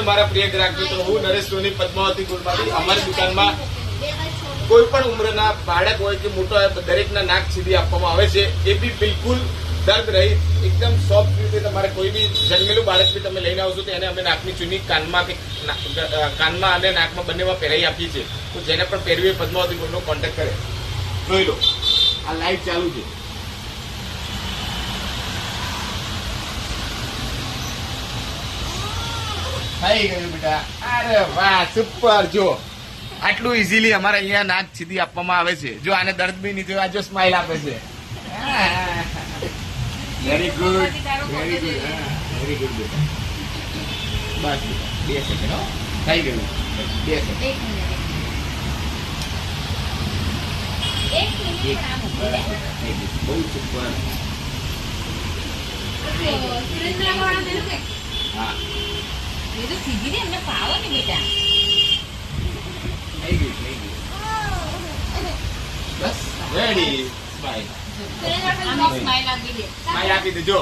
મારા પ્રિય ગ્રાહક મિત્રો, હું નરેશ સોની પદ્માવતી ગુલમાંથી અમારી દુકાનમાં કોઈ પણ ઉંમરના બાળક હોય કે મોટો હોય દરેકના નાક સીધી આપવામાં આવે છે. એ બી બિલકુલ દર્દ રહિત એકદમ સોફ્ટ રીતે તમારે કોઈ બી જન્મેલું બાળક બી તમે લઈને આવશો તો એને અમે નાકની ચૂની કાનમાં અને નાકમાં બંનેમાં પહેરાઈ આપીએ છીએ. તો જેને પણ પહેરવી હોય પદ્માવતી ગુલનો કોન્ટેક્ટ કરે. જોઈ લો, આ લાઈવ ચાલુ છે. થઈ ગયું બેટા. અરે વાહ, સુપર. જો આટલું ઇઝીલી અમારે અહીંયા નાક સીધી આપવામાં આવે છે. જો આને દર્દ બી નહીં થયો. આ જો સ્માઇલ આપે છે. Very good, very good, very good બેટા. બસ બેટા, 2 સેકન્ડ. હો, થઈ ગયું. 2 સેકન્ડ. બહુ સુપર. હા, ये तो सीधी नहीं हमने पावा नहीं बेटा થઈ ગયું, થઈ ગયું. બસ રેડી. સ્માઇલ स्माइल आ गई है સ્માઇલ આપી દેજો.